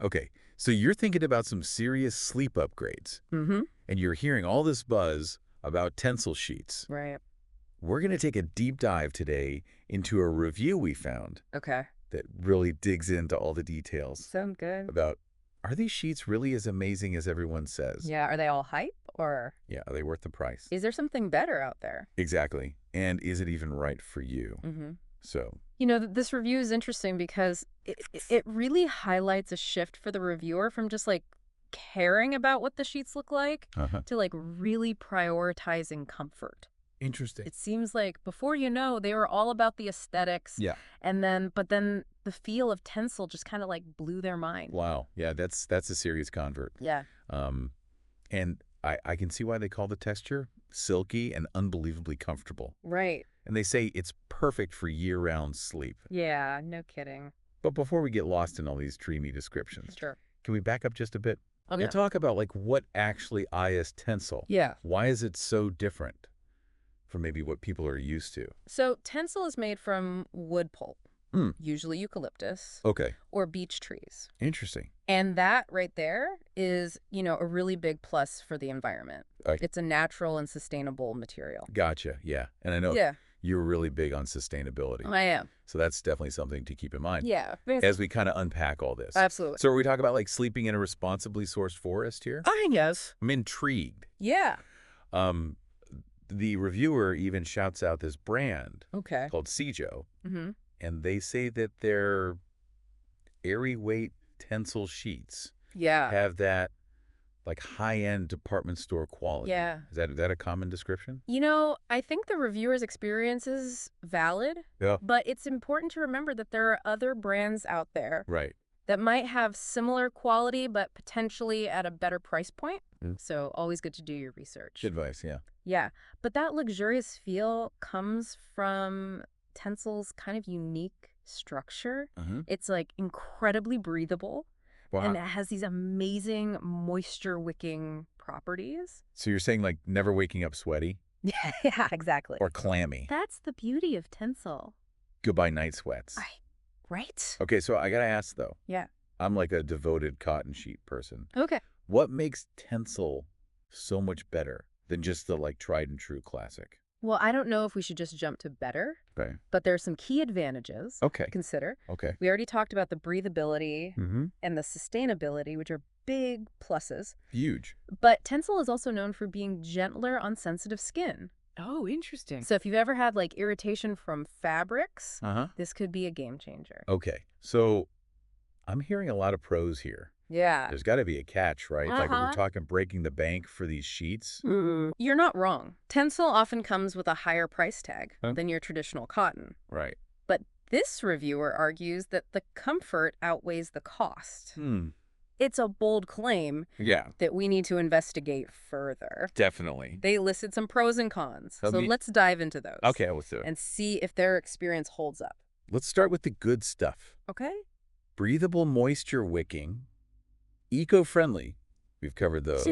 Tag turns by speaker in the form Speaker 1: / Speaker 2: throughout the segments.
Speaker 1: Okay, so you're thinking about some serious sleep upgrades,
Speaker 2: Mm-hmm.
Speaker 1: and you're hearing all this buzz about Tencel sheets.
Speaker 2: Right.
Speaker 1: We're going to take a deep dive today into a review we found
Speaker 2: Okay.
Speaker 1: that really digs into all the details
Speaker 2: Sound good.
Speaker 1: about, are these sheets really as amazing as everyone says?
Speaker 2: Yeah. Are they all hype or
Speaker 1: Yeah, are they worth the price?
Speaker 2: is there something better out there?
Speaker 1: Exactly. And is it even right for you?
Speaker 2: Mm-hmm.
Speaker 1: So,
Speaker 2: This review is interesting because it really highlights a shift for the reviewer from just like caring about what the sheets look like to like really prioritizing comfort.
Speaker 1: interesting.
Speaker 2: It seems like before they were all about the aesthetics.
Speaker 1: Yeah.
Speaker 2: But then the feel of Tencel just kind of like blew their mind.
Speaker 1: Wow. Yeah, that's a serious convert.
Speaker 2: Yeah.
Speaker 1: And I can see why they call the texture silky and unbelievably comfortable.
Speaker 2: Right.
Speaker 1: And they say it's perfect for year-round sleep.
Speaker 2: Yeah, no kidding.
Speaker 1: But before we get lost in all these dreamy descriptions,
Speaker 2: Sure.
Speaker 1: can we back up just a bit?
Speaker 2: Okay.
Speaker 1: And talk about like what actually is Tencel?
Speaker 2: Yeah.
Speaker 1: Why is it so different from maybe what people are used to?
Speaker 2: So Tencel is made from wood pulp,
Speaker 1: Hmm.
Speaker 2: usually eucalyptus
Speaker 1: Okay.
Speaker 2: or beech trees.
Speaker 1: Interesting.
Speaker 2: And that right there is, a really big plus for the environment. It's a natural and sustainable material.
Speaker 1: Gotcha. Yeah. And I know
Speaker 2: Yeah,
Speaker 1: you're really big on sustainability.
Speaker 2: I am.
Speaker 1: So that's definitely something to keep in mind
Speaker 2: Yeah,
Speaker 1: as we kind of unpack all this.
Speaker 2: absolutely.
Speaker 1: So are we talking about like sleeping in a responsibly sourced forest here?
Speaker 2: I guess.
Speaker 1: I'm intrigued.
Speaker 2: Yeah.
Speaker 1: The reviewer even shouts out this brand
Speaker 2: Okay.
Speaker 1: called Cijo,
Speaker 2: Mm-hmm.
Speaker 1: and they say that their airy weight Tencel sheets
Speaker 2: Yeah.
Speaker 1: have that like high-end department store quality.
Speaker 2: Yeah.
Speaker 1: Is that a common description?
Speaker 2: I think the reviewer's experience is valid,
Speaker 1: Yeah.
Speaker 2: but it's important to remember that there are other brands out there
Speaker 1: Right.
Speaker 2: that might have similar quality, but potentially at a better price point.
Speaker 1: Mm.
Speaker 2: So always good to do your research.
Speaker 1: Good advice, yeah.
Speaker 2: Yeah. But that luxurious feel comes from Tencel's kind of unique structure.
Speaker 1: Mm-hmm.
Speaker 2: It's like incredibly breathable.
Speaker 1: Wow.
Speaker 2: And it has these amazing moisture-wicking properties.
Speaker 1: So you're saying like never waking up sweaty
Speaker 2: Yeah, exactly.
Speaker 1: or clammy?
Speaker 2: That's the beauty of Tencel.
Speaker 1: Goodbye night sweats.
Speaker 2: Right?
Speaker 1: Okay, so I gotta ask though.
Speaker 2: Yeah.
Speaker 1: I'm like a devoted cotton sheet person.
Speaker 2: Okay.
Speaker 1: What makes Tencel so much better than just the like tried and true classic?
Speaker 2: Well, I don't know if we should just jump to better,
Speaker 1: Okay.
Speaker 2: but there are some key advantages
Speaker 1: Okay.
Speaker 2: to consider.
Speaker 1: Okay.
Speaker 2: We already talked about the breathability
Speaker 1: Mm-hmm.
Speaker 2: and the sustainability, which are big pluses.
Speaker 1: Huge.
Speaker 2: But Tencel is also known for being gentler on sensitive skin.
Speaker 3: Oh, interesting.
Speaker 2: So if you've ever had like irritation from fabrics,
Speaker 1: Uh-huh.
Speaker 2: this could be a game changer.
Speaker 1: Okay. So I'm hearing a lot of pros here.
Speaker 2: Yeah.
Speaker 1: There's got to be a catch, right? Like if
Speaker 2: Uh-huh.
Speaker 1: we're talking breaking the bank for these sheets.
Speaker 2: You're not wrong. Tencel often comes with a higher price tag
Speaker 1: Huh?
Speaker 2: than your traditional cotton.
Speaker 1: Right.
Speaker 2: But this reviewer argues that the comfort outweighs the cost. It's a bold claim
Speaker 1: Yeah,
Speaker 2: that we need to investigate further.
Speaker 1: definitely.
Speaker 2: They listed some pros and cons,
Speaker 1: Tell
Speaker 2: so
Speaker 1: me-
Speaker 2: let's dive into those.
Speaker 1: Okay, let's do it.
Speaker 2: And see if their experience holds up.
Speaker 1: Let's start with the good stuff.
Speaker 2: Okay?
Speaker 1: Breathable moisture wicking, eco-friendly. We've covered those.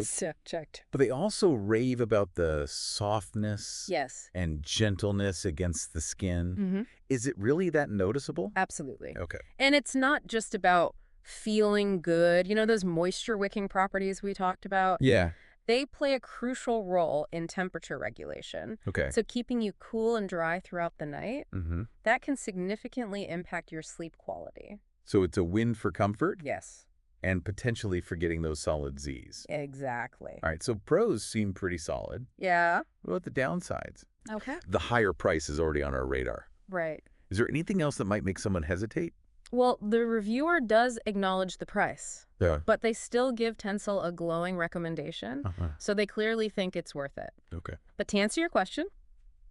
Speaker 2: Checked.
Speaker 1: But they also rave about the softness
Speaker 2: Yes.
Speaker 1: and gentleness against the skin.
Speaker 2: Mm-hmm.
Speaker 1: Is it really that noticeable?
Speaker 2: Absolutely.
Speaker 1: Okay.
Speaker 2: And it's not just about feeling good. Those moisture-wicking properties we talked about?
Speaker 1: Yeah.
Speaker 2: They play a crucial role in temperature regulation.
Speaker 1: Okay.
Speaker 2: So keeping you cool and dry throughout the night,
Speaker 1: Mm-hmm.
Speaker 2: that can significantly impact your sleep quality.
Speaker 1: So it's a win for comfort
Speaker 2: Yes,
Speaker 1: and potentially for getting those solid Zs.
Speaker 2: exactly.
Speaker 1: All right, so pros seem pretty solid.
Speaker 2: Yeah.
Speaker 1: What about the downsides?
Speaker 2: Okay.
Speaker 1: The higher price is already on our radar.
Speaker 2: Right.
Speaker 1: Is there anything else that might make someone hesitate?
Speaker 2: Well, the reviewer does acknowledge the price,
Speaker 1: Yeah.
Speaker 2: but they still give Tencel a glowing recommendation, so they clearly think it's worth it.
Speaker 1: Okay.
Speaker 2: But to answer your question,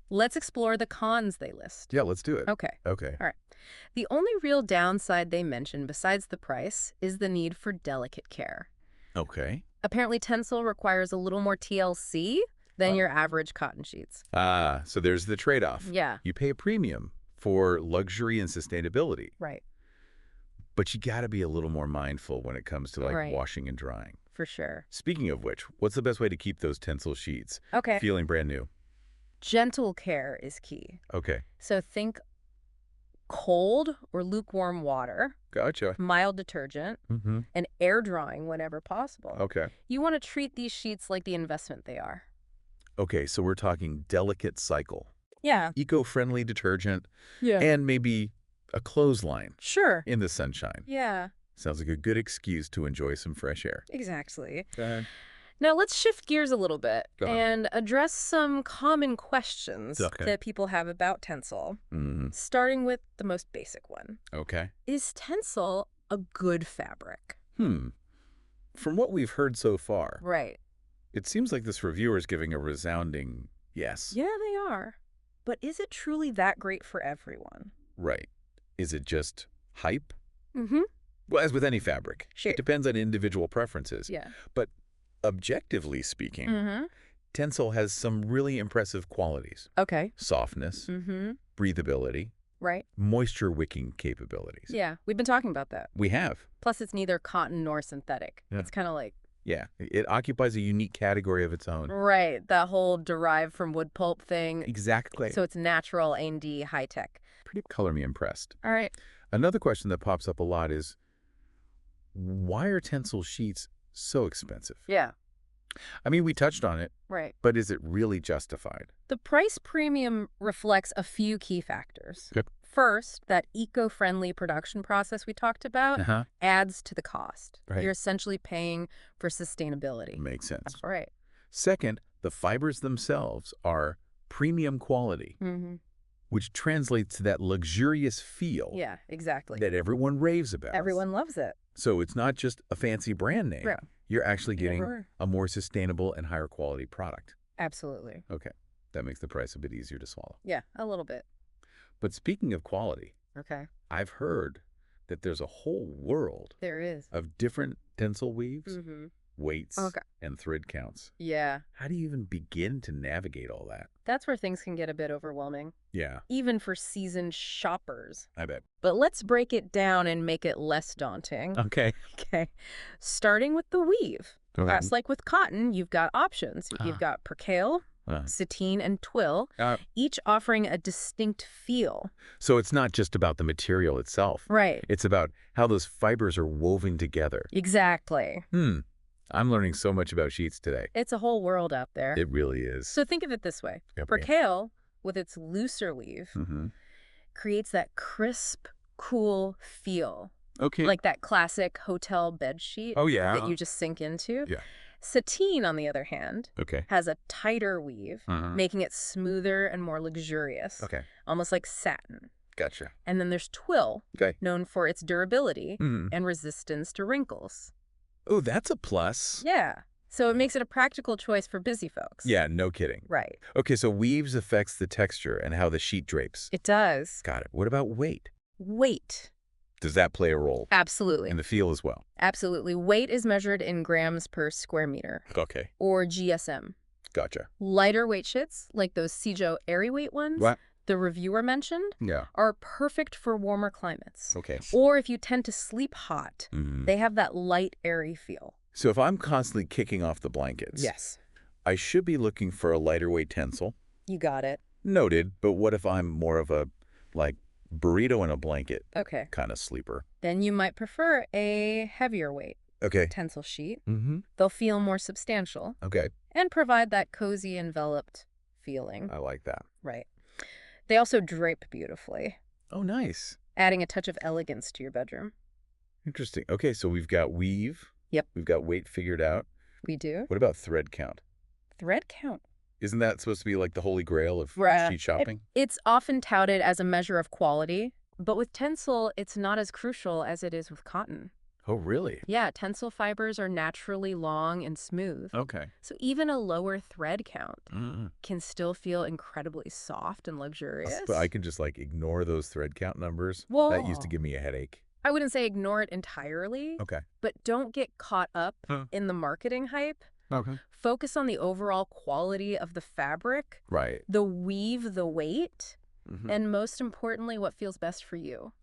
Speaker 2: let's explore the cons they list.
Speaker 1: Yeah, let's do it.
Speaker 2: Okay.
Speaker 1: Okay.
Speaker 2: All right. The only real downside they mention besides the price is the need for delicate care.
Speaker 1: Okay.
Speaker 2: Apparently, Tencel requires a little more TLC than your average cotton sheets.
Speaker 1: So there's the trade-off.
Speaker 2: Yeah.
Speaker 1: You pay a premium for luxury and sustainability,
Speaker 2: Right.
Speaker 1: but you got to be a little more mindful when it comes to like
Speaker 2: Right.
Speaker 1: washing and drying.
Speaker 2: For sure.
Speaker 1: Speaking of which, what's the best way to keep those Tencel sheets
Speaker 2: Okay.
Speaker 1: feeling brand new?
Speaker 2: Gentle care is key.
Speaker 1: Okay.
Speaker 2: So think cold or lukewarm water,
Speaker 1: Gotcha.
Speaker 2: mild detergent,
Speaker 1: Mm-hmm.
Speaker 2: and air drying whenever possible.
Speaker 1: Okay.
Speaker 2: You want to treat these sheets like the investment they are.
Speaker 1: Okay, so we're talking delicate cycle,
Speaker 2: Yeah.
Speaker 1: eco-friendly detergent,
Speaker 2: Yeah.
Speaker 1: and maybe a clothesline
Speaker 2: Sure.
Speaker 1: in the sunshine.
Speaker 2: Yeah,
Speaker 1: Sounds like a good excuse to enjoy some fresh air.
Speaker 2: exactly.
Speaker 1: Go ahead.
Speaker 2: Now let's shift gears a little bit
Speaker 1: Go on.
Speaker 2: and address some common questions
Speaker 1: Okay.
Speaker 2: that people have about Tencel,
Speaker 1: Mm-hmm.
Speaker 2: starting with the most basic one.
Speaker 1: Okay.
Speaker 2: Is Tencel a good fabric?
Speaker 1: From what we've heard so far,
Speaker 2: Right.
Speaker 1: it seems like this reviewer is giving a resounding yes.
Speaker 2: Yeah, they are. But is it truly that great for everyone?
Speaker 1: Right. Is it just hype?
Speaker 2: Mm-hmm.
Speaker 1: Well, as with any fabric,
Speaker 2: Sure.
Speaker 1: it depends on individual preferences.
Speaker 2: Yeah.
Speaker 1: But objectively speaking,
Speaker 2: Mm-hmm.
Speaker 1: Tencel has some really impressive qualities.
Speaker 2: Okay.
Speaker 1: Softness,
Speaker 2: Mm-hmm.
Speaker 1: breathability,
Speaker 2: Right.
Speaker 1: moisture-wicking capabilities.
Speaker 2: Yeah, we've been talking about that.
Speaker 1: We have.
Speaker 2: Plus, it's neither cotton nor synthetic.
Speaker 1: Yeah.
Speaker 2: It's kind of like,
Speaker 1: Yeah. It occupies a unique category of its own.
Speaker 2: right, that whole derived from wood pulp thing.
Speaker 1: Exactly.
Speaker 2: So it's natural, A&D, high-tech.
Speaker 1: Pretty color me impressed.
Speaker 2: All right.
Speaker 1: Another question that pops up a lot is, why are Tencel sheets so expensive?
Speaker 2: Yeah,
Speaker 1: I mean, we touched on it,
Speaker 2: right.
Speaker 1: but is it really justified?
Speaker 2: The price premium reflects a few key factors.
Speaker 1: Yep.
Speaker 2: First, that eco-friendly production process we talked about
Speaker 1: Uh-huh.
Speaker 2: adds to the cost.
Speaker 1: Right.
Speaker 2: You're essentially paying for sustainability.
Speaker 1: Makes sense.
Speaker 2: That's right.
Speaker 1: Second, the fibers themselves are premium quality,
Speaker 2: Mm-hmm.
Speaker 1: which translates to that luxurious feel
Speaker 2: Yeah, exactly.
Speaker 1: that everyone raves about.
Speaker 2: Everyone loves it.
Speaker 1: So it's not just a fancy brand name.
Speaker 2: Right.
Speaker 1: You're actually getting
Speaker 2: Never.
Speaker 1: a more sustainable and higher quality product.
Speaker 2: Absolutely.
Speaker 1: Okay. That makes the price a bit easier to swallow.
Speaker 2: Yeah, a little bit.
Speaker 1: But speaking of quality,
Speaker 2: Okay.
Speaker 1: I've heard that there's a whole world
Speaker 2: There is.
Speaker 1: of different Tencel weaves,
Speaker 2: Mm-hmm.
Speaker 1: weights,
Speaker 2: Okay.
Speaker 1: and thread counts.
Speaker 2: Yeah,
Speaker 1: How do you even begin to navigate all that?
Speaker 2: that's where things can get a bit overwhelming,
Speaker 1: Yeah,
Speaker 2: even for seasoned shoppers.
Speaker 1: I bet.
Speaker 2: But let's break it down and make it less daunting.
Speaker 1: Okay.
Speaker 2: Okay. Starting with the weave. Just like with cotton, you've got options. You've got percale, sateen, and twill, each offering a distinct feel.
Speaker 1: So it's not just about the material itself.
Speaker 2: Right.
Speaker 1: It's about how those fibers are woven together.
Speaker 2: Exactly.
Speaker 1: I'm learning so much about sheets today.
Speaker 2: It's a whole world out there.
Speaker 1: It really is.
Speaker 2: So think of it this way.
Speaker 1: Yep.
Speaker 2: Percale, with its looser weave,
Speaker 1: Mm-hmm.
Speaker 2: creates that crisp, cool feel.
Speaker 1: Okay.
Speaker 2: Like that classic hotel bed sheet
Speaker 1: Oh, yeah.
Speaker 2: that you just sink into.
Speaker 1: Yeah.
Speaker 2: Sateen, on the other hand,
Speaker 1: Okay.
Speaker 2: has a tighter weave,
Speaker 1: Uh-huh.
Speaker 2: making it smoother and more luxurious,
Speaker 1: Okay.
Speaker 2: almost like satin.
Speaker 1: Gotcha.
Speaker 2: And then there's twill,
Speaker 1: Okay.
Speaker 2: known for its durability
Speaker 1: Mm.
Speaker 2: and resistance to wrinkles.
Speaker 1: Oh, that's a plus.
Speaker 2: Yeah. So it makes it a practical choice for busy folks.
Speaker 1: Yeah, no kidding.
Speaker 2: Right.
Speaker 1: Okay, so weaves affects the texture and how the sheet drapes.
Speaker 2: It does.
Speaker 1: Got it. What about weight?
Speaker 2: Weight.
Speaker 1: Does that play a role?
Speaker 2: Absolutely.
Speaker 1: In the feel as well?
Speaker 2: Absolutely. Weight is measured in grams per square meter,
Speaker 1: Okay.
Speaker 2: or GSM.
Speaker 1: Gotcha.
Speaker 2: Lighter weight sheets, like those Cijo airy weight ones,
Speaker 1: What?
Speaker 2: the reviewer mentioned,
Speaker 1: Yeah.
Speaker 2: are perfect for warmer climates.
Speaker 1: Okay.
Speaker 2: Or if you tend to sleep hot,
Speaker 1: Mhm.
Speaker 2: they have that light, airy feel.
Speaker 1: So if I'm constantly kicking off the blankets,
Speaker 2: Yes.
Speaker 1: I should be looking for a lighter weight Tencel.
Speaker 2: You got it.
Speaker 1: Noted, but what if I'm more of a, like, burrito in a blanket
Speaker 2: Okay.
Speaker 1: kind of sleeper?
Speaker 2: Then you might prefer a heavier weight
Speaker 1: Okay.
Speaker 2: Tencel sheet.
Speaker 1: Mm-hmm.
Speaker 2: They'll feel more substantial
Speaker 1: Okay.
Speaker 2: and provide that cozy, enveloped feeling.
Speaker 1: I like that.
Speaker 2: Right. They also drape beautifully,
Speaker 1: Oh, nice.
Speaker 2: adding a touch of elegance to your bedroom.
Speaker 1: Interesting. Okay, so we've got weave.
Speaker 2: Yep.
Speaker 1: We've got weight figured out.
Speaker 2: We do.
Speaker 1: What about thread count?
Speaker 2: Thread count.
Speaker 1: Isn't that supposed to be like the holy grail of
Speaker 2: Right.
Speaker 1: sheet shopping?
Speaker 2: It's often touted as a measure of quality, but with Tencel, it's not as crucial as it is with cotton.
Speaker 1: Oh, really?
Speaker 2: Yeah, Tencel fibers are naturally long and smooth,
Speaker 1: Okay.
Speaker 2: so even a lower thread count
Speaker 1: Mm.
Speaker 2: can still feel incredibly soft and luxurious.
Speaker 1: But I can just like ignore those thread count numbers.
Speaker 2: Whoa.
Speaker 1: That used to give me a headache.
Speaker 2: I wouldn't say ignore it entirely,
Speaker 1: Okay.
Speaker 2: but don't get caught up
Speaker 1: Huh.
Speaker 2: in the marketing hype.
Speaker 1: Okay.
Speaker 2: Focus on the overall quality of the fabric,
Speaker 1: Right.
Speaker 2: the weave, the weight,
Speaker 1: Mhm.
Speaker 2: and most importantly, what feels best for you.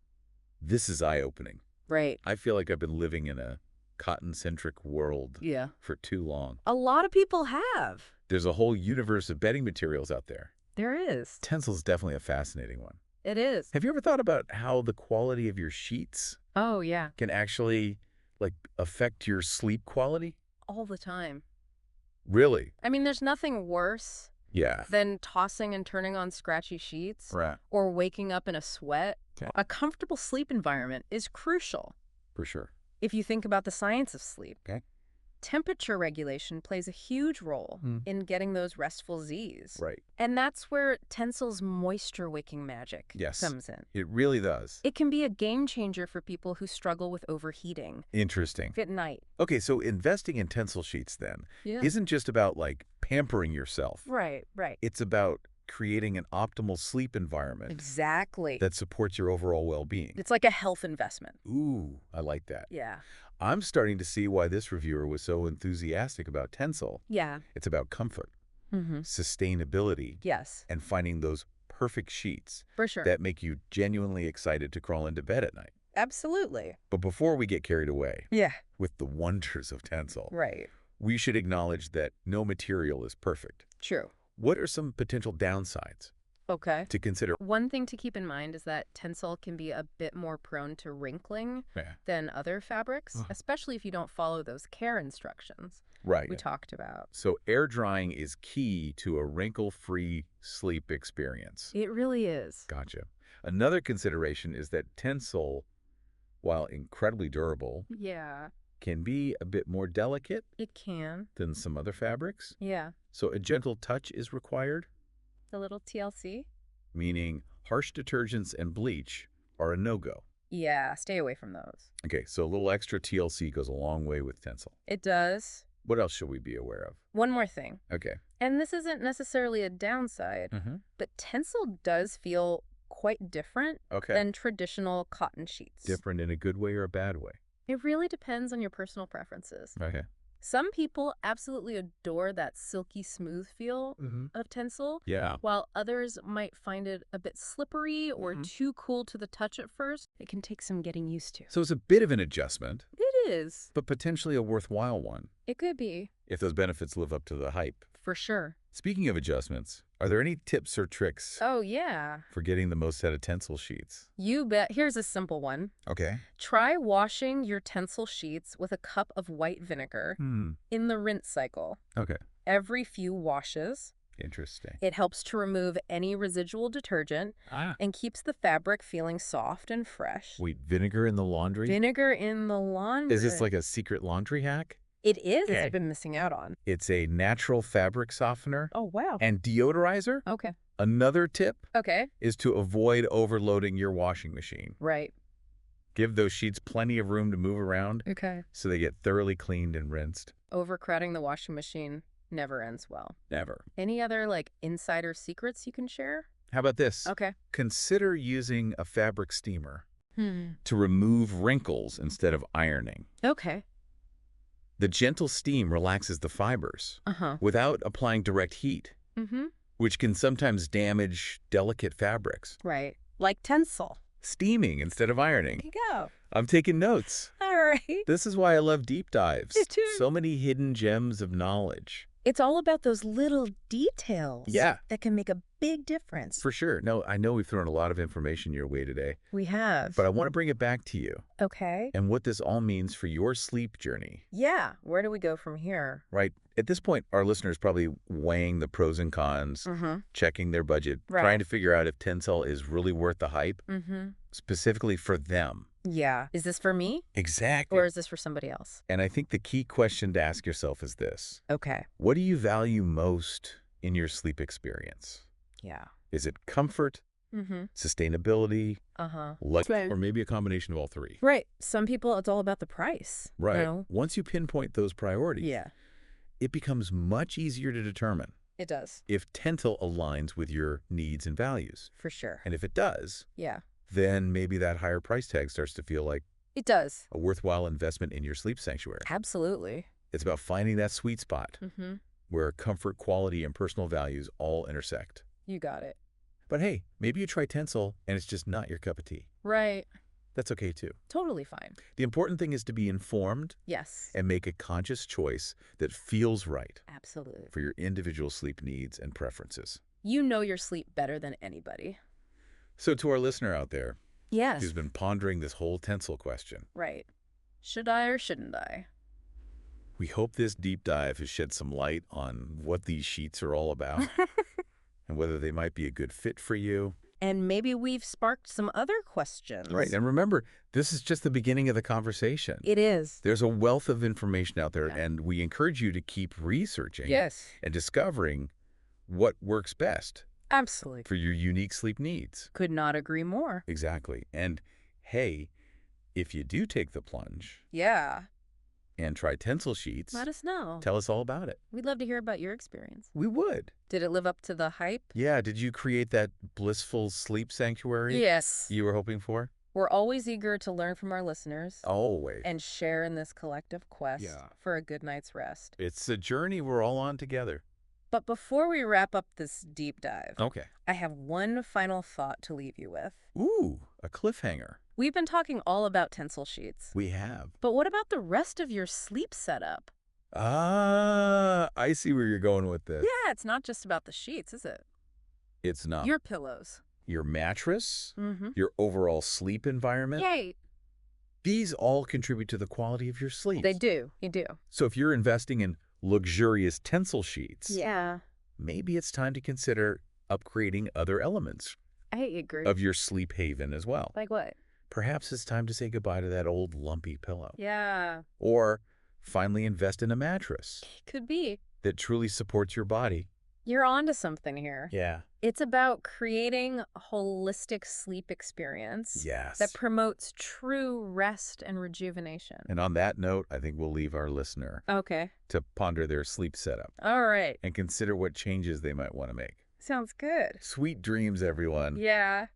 Speaker 1: This is eye-opening.
Speaker 2: Right.
Speaker 1: I feel like I've been living in a cotton-centric world
Speaker 2: Yeah.
Speaker 1: for too long.
Speaker 2: A lot of people have.
Speaker 1: There's a whole universe of bedding materials out there.
Speaker 2: There is.
Speaker 1: Tencel's definitely a fascinating one.
Speaker 2: It is.
Speaker 1: Have you ever thought about how the quality of your sheets
Speaker 2: Oh, yeah.
Speaker 1: can actually, like, affect your sleep quality?
Speaker 2: All the time.
Speaker 1: Really?
Speaker 2: I mean, there's nothing worse
Speaker 1: Yeah.
Speaker 2: than tossing and turning on scratchy sheets
Speaker 1: Right.
Speaker 2: or waking up in a sweat.
Speaker 1: Okay.
Speaker 2: A comfortable sleep environment is crucial.
Speaker 1: For sure.
Speaker 2: If you think about the science of sleep,
Speaker 1: Okay.
Speaker 2: temperature regulation plays a huge role
Speaker 1: Mm.
Speaker 2: in getting those restful Z's.
Speaker 1: Right.
Speaker 2: And that's where Tencel's moisture wicking magic
Speaker 1: Yes.
Speaker 2: comes in.
Speaker 1: It really does.
Speaker 2: It can be a game changer for people who struggle with overheating
Speaker 1: Interesting.
Speaker 2: at night.
Speaker 1: Okay, so investing in Tencel sheets then isn't just about, like, pampering yourself.
Speaker 2: Right, right.
Speaker 1: It's about creating an optimal sleep environment
Speaker 2: Exactly.
Speaker 1: that supports your overall well-being.
Speaker 2: It's like a health investment.
Speaker 1: Ooh, I like that.
Speaker 2: Yeah.
Speaker 1: I'm starting to see why this reviewer was so enthusiastic about Tencel.
Speaker 2: Yeah.
Speaker 1: It's about comfort,
Speaker 2: Mm-hmm.
Speaker 1: sustainability,
Speaker 2: Yes.
Speaker 1: and finding those perfect sheets
Speaker 2: For sure.
Speaker 1: that make you genuinely excited to crawl into bed at night.
Speaker 2: Absolutely.
Speaker 1: But before we get carried away
Speaker 2: Yeah.
Speaker 1: with the wonders of Tencel,
Speaker 2: Right.
Speaker 1: we should acknowledge that no material is perfect.
Speaker 2: True.
Speaker 1: What are some potential downsides
Speaker 2: Okay.
Speaker 1: to consider?
Speaker 2: One thing to keep in mind is that Tencel can be a bit more prone to wrinkling
Speaker 1: Yeah.
Speaker 2: than other fabrics, especially if you don't follow those care instructions
Speaker 1: Right.
Speaker 2: we talked about.
Speaker 1: So air drying is key to a wrinkle-free sleep experience.
Speaker 2: It really is.
Speaker 1: Gotcha. Another consideration is that Tencel, while incredibly durable,
Speaker 2: Yeah,
Speaker 1: can be a bit more delicate
Speaker 2: it can.
Speaker 1: than some other fabrics.
Speaker 2: Yeah.
Speaker 1: So a gentle touch is required,
Speaker 2: The little TLC?
Speaker 1: meaning harsh detergents and bleach are a no-go.
Speaker 2: Yeah, stay away from those.
Speaker 1: Okay, so a little extra TLC goes a long way with Tencel.
Speaker 2: It does.
Speaker 1: What else should we be aware of?
Speaker 2: One more thing,
Speaker 1: Okay.
Speaker 2: and this isn't necessarily a downside, but Tencel does feel quite different
Speaker 1: Okay.
Speaker 2: than traditional cotton sheets.
Speaker 1: Different in a good way or a bad way?
Speaker 2: It really depends on your personal preferences.
Speaker 1: Okay.
Speaker 2: Some people absolutely adore that silky smooth feel of Tencel,
Speaker 1: Yeah.
Speaker 2: while others might find it a bit slippery or too cool to the touch at first. It can take some getting used to.
Speaker 1: So it's a bit of an adjustment,
Speaker 2: It is.
Speaker 1: but potentially a worthwhile one
Speaker 2: It could be.
Speaker 1: if those benefits live up to the hype.
Speaker 2: For sure.
Speaker 1: Speaking of adjustments, are there any tips or tricks
Speaker 2: Oh, yeah.
Speaker 1: for getting the most out of Tencel sheets?
Speaker 2: You bet. Here's a simple one.
Speaker 1: Okay.
Speaker 2: Try washing your Tencel sheets with a cup of white vinegar
Speaker 1: Hmm.
Speaker 2: in the rinse cycle.
Speaker 1: Okay.
Speaker 2: Every few washes,
Speaker 1: Interesting.
Speaker 2: it helps to remove any residual detergent and keeps the fabric feeling soft and fresh.
Speaker 1: Wait, vinegar in the laundry?
Speaker 2: Vinegar in the laundry.
Speaker 1: Is this like a secret laundry hack?
Speaker 2: It is,
Speaker 1: Okay.
Speaker 2: I've been missing out on.
Speaker 1: It's a natural fabric softener
Speaker 2: Oh, wow.
Speaker 1: and deodorizer.
Speaker 2: Okay.
Speaker 1: Another tip
Speaker 2: Okay.
Speaker 1: is to avoid overloading your washing machine.
Speaker 2: Right.
Speaker 1: Give those sheets plenty of room to move around
Speaker 2: Okay.
Speaker 1: so they get thoroughly cleaned and rinsed.
Speaker 2: Overcrowding the washing machine never ends well.
Speaker 1: Never.
Speaker 2: Any other, insider secrets you can share?
Speaker 1: How about this?
Speaker 2: Okay.
Speaker 1: Consider using a fabric steamer
Speaker 2: Hmm.
Speaker 1: to remove wrinkles instead of ironing.
Speaker 2: Okay.
Speaker 1: The gentle steam relaxes the fibers
Speaker 2: Uh-huh.
Speaker 1: without applying direct heat,
Speaker 2: Mm-hmm.
Speaker 1: which can sometimes damage delicate fabrics.
Speaker 2: Right. Like Tencel.
Speaker 1: Steaming instead of ironing.
Speaker 2: There you go.
Speaker 1: I'm taking notes.
Speaker 2: All right.
Speaker 1: This is why I love deep dives.
Speaker 2: Me too.
Speaker 1: So many hidden gems of knowledge.
Speaker 2: It's all about those little details.
Speaker 1: Yeah.
Speaker 2: That can make a big difference.
Speaker 1: For sure. No, I know we've thrown a lot of information your way today,
Speaker 2: We have.
Speaker 1: but I want to bring it back to you
Speaker 2: Okay.
Speaker 1: and what this all means for your sleep journey,
Speaker 2: Yeah. Where do we go from here?
Speaker 1: right? At this point, our listeners probably weighing the pros and cons,
Speaker 2: Mm-hmm.
Speaker 1: checking their budget,
Speaker 2: Right.
Speaker 1: trying to figure out if Tencel is really worth the hype,
Speaker 2: Mm-hmm.
Speaker 1: specifically for them.
Speaker 2: Yeah. Is this for me
Speaker 1: Exactly.
Speaker 2: or is this for somebody else?
Speaker 1: And I think the key question to ask yourself is this.
Speaker 2: Okay.
Speaker 1: What do you value most in your sleep experience?
Speaker 2: Yeah.
Speaker 1: Is it comfort,
Speaker 2: Mm-hmm.
Speaker 1: sustainability,
Speaker 2: Uh-huh.
Speaker 1: luck, or maybe a combination of all three?
Speaker 2: Right. Some people, it's all about the price. you
Speaker 1: Right.
Speaker 2: know?
Speaker 1: Once you pinpoint those priorities,
Speaker 2: Yeah.
Speaker 1: it becomes much easier to determine
Speaker 2: It does.
Speaker 1: if Tencel aligns with your needs and values.
Speaker 2: For sure.
Speaker 1: And if it does,
Speaker 2: Yeah.
Speaker 1: then maybe that higher price tag starts to feel like
Speaker 2: It does.
Speaker 1: a worthwhile investment in your sleep sanctuary.
Speaker 2: Absolutely.
Speaker 1: It's about finding that sweet spot
Speaker 2: Mm-hmm.
Speaker 1: where comfort, quality, and personal values all intersect.
Speaker 2: You got it.
Speaker 1: But hey, maybe you try Tencel and it's just not your cup of tea.
Speaker 2: Right.
Speaker 1: That's okay too.
Speaker 2: Totally fine.
Speaker 1: The important thing is to be informed
Speaker 2: Yes.
Speaker 1: and make a conscious choice that feels right
Speaker 2: Absolutely.
Speaker 1: for your individual sleep needs and preferences.
Speaker 2: You know your sleep better than anybody.
Speaker 1: So to our listener out there
Speaker 2: Yes.
Speaker 1: who's been pondering this whole Tencel question,
Speaker 2: Right. Should I or shouldn't I?
Speaker 1: we hope this deep dive has shed some light on what these sheets are all about and whether they might be a good fit for you.
Speaker 2: And maybe we've sparked some other
Speaker 1: Right.
Speaker 2: questions.
Speaker 1: And remember, this is just the beginning of the conversation.
Speaker 2: It is.
Speaker 1: There's a wealth of information out there,
Speaker 2: Yeah.
Speaker 1: and we encourage you to keep researching
Speaker 2: Yes.
Speaker 1: and discovering what works best
Speaker 2: Absolutely.
Speaker 1: for your unique sleep needs.
Speaker 2: Could not agree more.
Speaker 1: Exactly. And hey, if you do take the plunge
Speaker 2: Yeah.
Speaker 1: and try Tencel sheets,
Speaker 2: Let us know.
Speaker 1: tell us all about it.
Speaker 2: We'd love to hear about your experience.
Speaker 1: We would.
Speaker 2: Did it live up to the hype?
Speaker 1: Yeah, did you create that blissful sleep sanctuary
Speaker 2: Yes.
Speaker 1: you were hoping for?
Speaker 2: We're always eager to learn from our listeners
Speaker 1: Always.
Speaker 2: and share in this collective quest
Speaker 1: Yeah.
Speaker 2: for a good night's rest.
Speaker 1: It's a journey we're all on together.
Speaker 2: But before we wrap up this deep dive,
Speaker 1: Okay.
Speaker 2: I have one final thought to leave you with.
Speaker 1: Ooh, a cliffhanger.
Speaker 2: We've been talking all about Tencel sheets.
Speaker 1: We have.
Speaker 2: But what about the rest of your sleep setup?
Speaker 1: Ah, I see where you're going with this.
Speaker 2: Yeah, it's not just about the sheets, is it?
Speaker 1: It's not.
Speaker 2: Your pillows.
Speaker 1: Your mattress,
Speaker 2: Mm-hmm.
Speaker 1: your overall sleep environment,
Speaker 2: Yay.
Speaker 1: these all contribute to the quality of your sleep.
Speaker 2: They do. You do.
Speaker 1: So if you're investing in luxurious Tencel sheets,
Speaker 2: Yeah,
Speaker 1: maybe it's time to consider upgrading other elements
Speaker 2: I agree.
Speaker 1: of your sleep haven as well.
Speaker 2: Like what?
Speaker 1: Perhaps it's time to say goodbye to that old lumpy pillow.
Speaker 2: Yeah,
Speaker 1: Or finally invest in a mattress
Speaker 2: could be.
Speaker 1: that truly supports your body.
Speaker 2: You're onto something here.
Speaker 1: Yeah.
Speaker 2: It's about creating a holistic sleep experience
Speaker 1: Yes.
Speaker 2: that promotes true rest and rejuvenation.
Speaker 1: And on that note, I think we'll leave our listener
Speaker 2: Okay.
Speaker 1: to ponder their sleep setup
Speaker 2: All right.
Speaker 1: and consider what changes they might want to make.
Speaker 2: Sounds good.
Speaker 1: Sweet dreams, everyone.
Speaker 2: Yeah.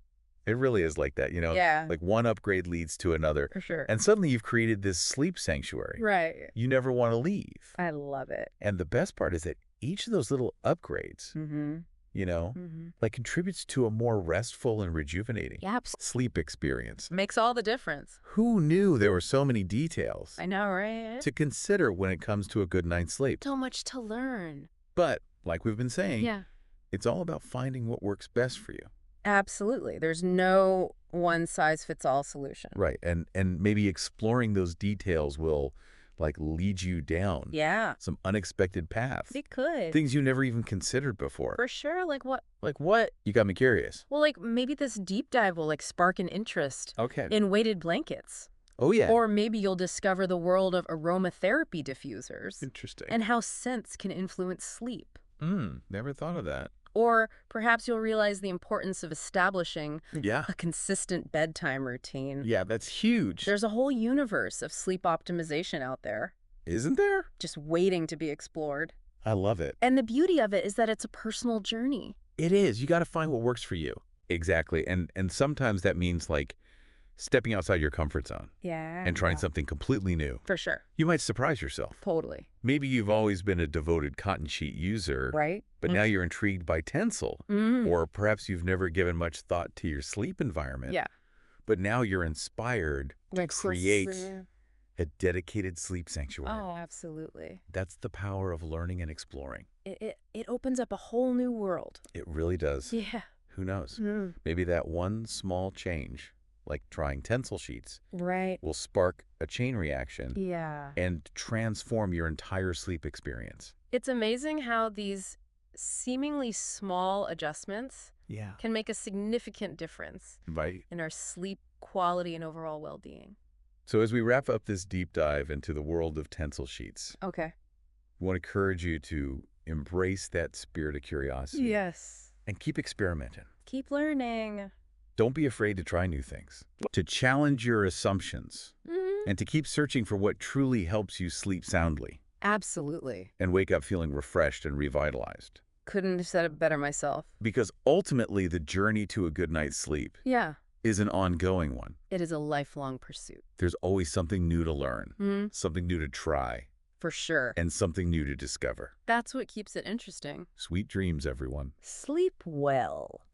Speaker 1: It really is like that,
Speaker 2: Yeah.
Speaker 1: like one upgrade leads to another.
Speaker 2: For sure.
Speaker 1: And suddenly you've created this sleep sanctuary.
Speaker 2: Right.
Speaker 1: You never want to leave.
Speaker 2: I love it.
Speaker 1: And the best part is that each of those little upgrades,
Speaker 2: Mm-hmm.
Speaker 1: like contributes to a more restful and rejuvenating
Speaker 2: Yep.
Speaker 1: sleep experience.
Speaker 2: Makes all the difference.
Speaker 1: Who knew there were so many details
Speaker 2: I know, right?
Speaker 1: to consider when it comes to a good night's sleep?
Speaker 2: So much to learn.
Speaker 1: But like we've been saying,
Speaker 2: Yeah.
Speaker 1: it's all about finding what works best for you.
Speaker 2: Absolutely. There's no one-size-fits-all solution.
Speaker 1: Right. And maybe exploring those details will like lead you down
Speaker 2: Yeah.
Speaker 1: some unexpected paths.
Speaker 2: It could.
Speaker 1: Things you never even considered before.
Speaker 2: For sure. Like what?
Speaker 1: Like what? You got me curious.
Speaker 2: Well, like maybe this deep dive will like spark an interest
Speaker 1: Okay.
Speaker 2: in weighted blankets.
Speaker 1: Oh, yeah.
Speaker 2: Or maybe you'll discover the world of aromatherapy diffusers
Speaker 1: Interesting.
Speaker 2: and how scents can influence sleep.
Speaker 1: Never thought of that.
Speaker 2: Or perhaps you'll realize the importance of establishing
Speaker 1: Yeah.
Speaker 2: a consistent bedtime routine.
Speaker 1: Yeah, that's huge.
Speaker 2: There's a whole universe of sleep optimization out there,
Speaker 1: Isn't there?
Speaker 2: just waiting to be explored.
Speaker 1: I love it.
Speaker 2: And the beauty of it is that it's a personal journey.
Speaker 1: It is. You got to find what works for you. Exactly. And sometimes that means like stepping outside your comfort zone
Speaker 2: Yeah.
Speaker 1: and trying something completely new.
Speaker 2: For sure.
Speaker 1: You might surprise yourself.
Speaker 2: Totally.
Speaker 1: Maybe you've always been a devoted cotton sheet user,
Speaker 2: Right?
Speaker 1: but now you're intrigued by Tencel. Or perhaps you've never given much thought to your sleep environment.
Speaker 2: Yeah.
Speaker 1: But now you're inspired to
Speaker 2: Like
Speaker 1: create a dedicated sleep sanctuary.
Speaker 2: Oh, absolutely.
Speaker 1: That's the power of learning and exploring.
Speaker 2: It opens up a whole new world.
Speaker 1: It really does.
Speaker 2: Yeah.
Speaker 1: Who knows? Maybe that one small change, like trying Tencel sheets,
Speaker 2: Right.
Speaker 1: will spark a chain reaction
Speaker 2: Yeah.
Speaker 1: and transform your entire sleep experience.
Speaker 2: It's amazing how these seemingly small adjustments
Speaker 1: Yeah.
Speaker 2: can make a significant difference
Speaker 1: Right.
Speaker 2: in our sleep quality and overall well-being.
Speaker 1: So as we wrap up this deep dive into the world of Tencel sheets,
Speaker 2: Okay.
Speaker 1: we want to encourage you to embrace that spirit of curiosity
Speaker 2: Yes.
Speaker 1: and keep experimenting.
Speaker 2: Keep learning.
Speaker 1: Don't be afraid to try new things, to challenge your assumptions, and to keep searching for what truly helps you sleep soundly
Speaker 2: Absolutely.
Speaker 1: and wake up feeling refreshed and revitalized.
Speaker 2: Couldn't have said it better myself.
Speaker 1: Because ultimately, the journey to a good night's sleep
Speaker 2: Yeah.
Speaker 1: is an ongoing one.
Speaker 2: It is a lifelong pursuit.
Speaker 1: There's always something new to learn, something new to try,
Speaker 2: For sure.
Speaker 1: and something new to discover.
Speaker 2: That's what keeps it interesting.
Speaker 1: Sweet dreams, everyone.
Speaker 2: Sleep well.